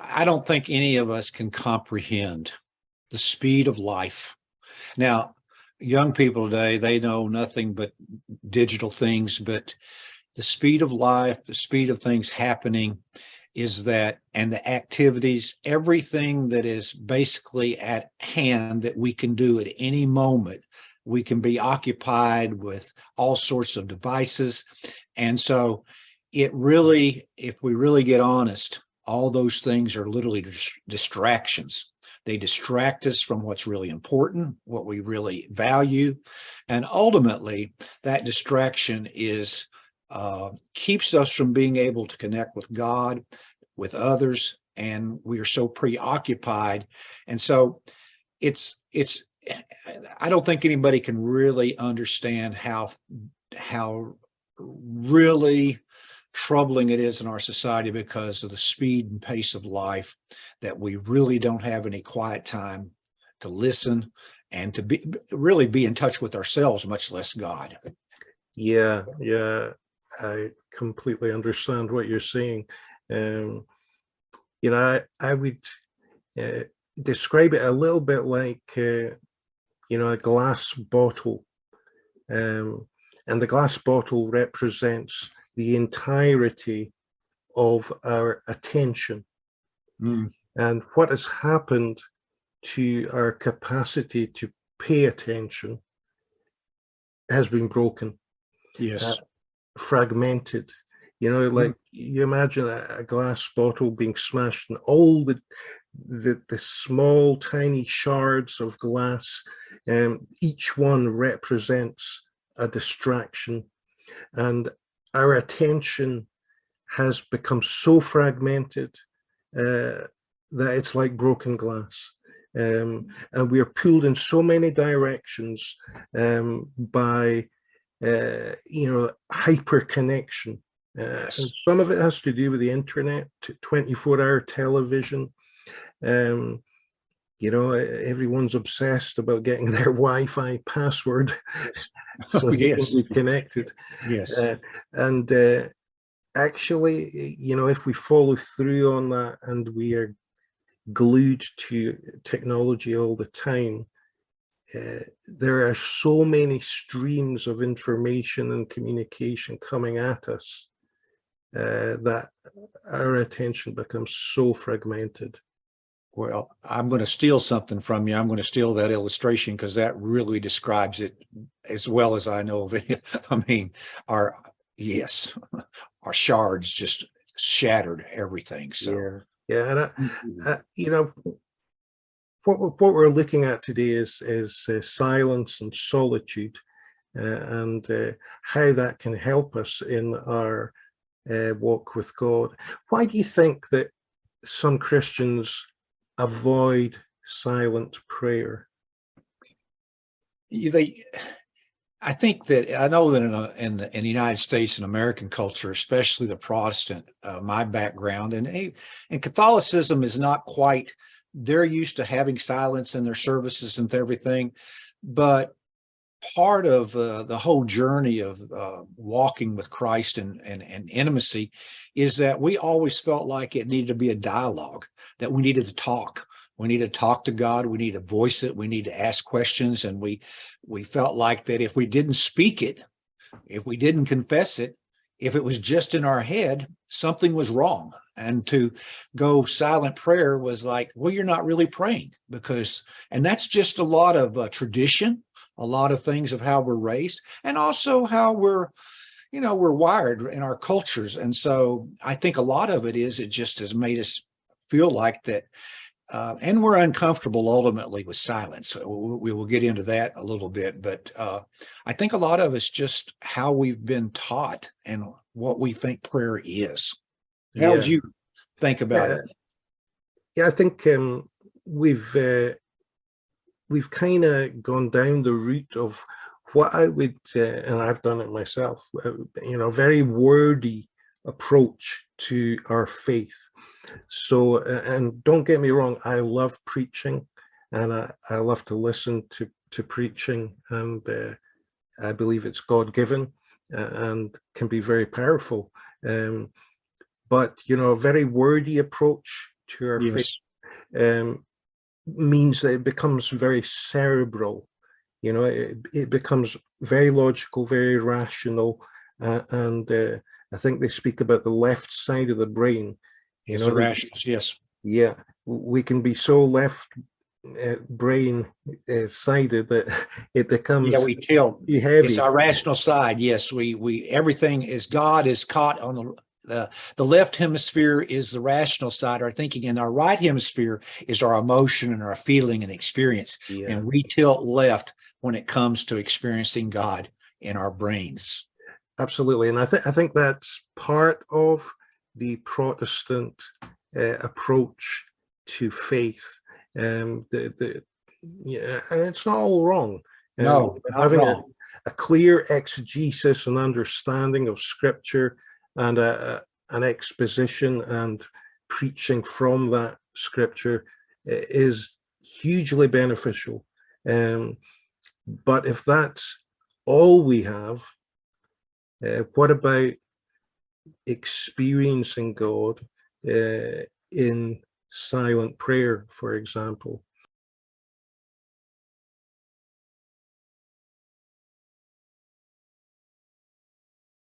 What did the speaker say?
I don't think any of us can comprehend the speed of life. Now, young people today, they know nothing but digital things, but the speed of life, the speed of things happening is that, and the activities, everything that is basically at hand that we can do at any moment. We can be occupied with all sorts of devices. And so it really, if we really get honest, all those things are literally distractions. They distract us from what's really important, what we really value. And ultimately, that distraction is keeps us from being able to connect with God, with others, and we are so preoccupied. And so it's I don't think anybody can really understand how really troubling it is in our society because of the speed and pace of life, that we really don't have any quiet time to listen and to be in touch with ourselves, much less God. Yeah, yeah, I completely understand what you're saying. Um, I would uh, describe it a little bit like, a glass bottle. And the glass bottle represents the entirety of our attention. Mm, And what has happened to our capacity to pay attention has been broken, uh, yes. fragmented. Mm, Like you imagine a glass bottle being smashed and all the small tiny shards of glass, each one represents a distraction, and our attention has become so fragmented that it's like broken glass. And we are pulled in so many directions by hyper connection. And yes. some of it has to do with the internet, 24-hour television. Um, Everyone's obsessed about getting their Wi-Fi password Yes. so Oh, they can yes. be connected. Yes. And actually, if we follow through on that and we are glued to technology all the time, there are so many streams of information and communication coming at us that our attention becomes so fragmented. Well, I'm going to steal something from you. I'm going to steal that illustration because that really describes it as well as I know of it. I mean, our, yes, our shards just shattered everything. So, Yeah, yeah, and mhm. what we're looking at today is silence and solitude, and how that can help us in our walk with God. Why do you think that some Christians avoid silent prayer? They, I think that I know that in the United States and American culture, especially the Protestant, my background and Catholicism is not quite. They're used to having silence in their services and everything, but part of the whole journey of walking with Christ and intimacy is that we always felt like it needed to be a dialogue, that we needed to talk. We need to talk to God. We need to voice it. We need to ask questions. And we felt like that if we didn't speak it, if we didn't confess it, if it was just in our head, something was wrong. And to go silent prayer was like, well, you're not really praying and that's just a lot of tradition, a lot of things of how we're raised, and also how we're wired in our cultures. And so I think a lot of it is, it just has made us feel like that and we're uncomfortable ultimately with silence. So we will get into that a little bit, but I think a lot of it's just how we've been taught and what we think prayer is. How would Yeah, you think about yeah, it? yeah. I think we've uh, we've kind of gone down the route of what I would, and I've done it myself, very wordy approach to our faith. So, and don't get me wrong, I love preaching, and I love to listen to preaching, and I believe it's God-given and can be very powerful. But a very wordy approach to our faith, Yes. means that it becomes very cerebral. You know, it becomes very logical, very rational, and I think they speak about the left side of the brain. You It's know, the rationals. Yes. yeah, we can be so left brain sided that it Yeah, becomes we tilt. too It's heavy. our rational side. Yes, we everything is God is caught on the left hemisphere is the rational side, our thinking, and our right hemisphere is our emotion and our feeling and experience. Yeah, And we tilt left when it comes to experiencing God in our brains. absolutely. And I think that's part of the Protestant approach to faith. The Yeah, and it's not all wrong. No, not at Having all. a clear exegesis and understanding of Scripture, and an exposition and preaching from that Scripture is hugely beneficial. But if that's all we have, what about experiencing God in silent prayer, for example?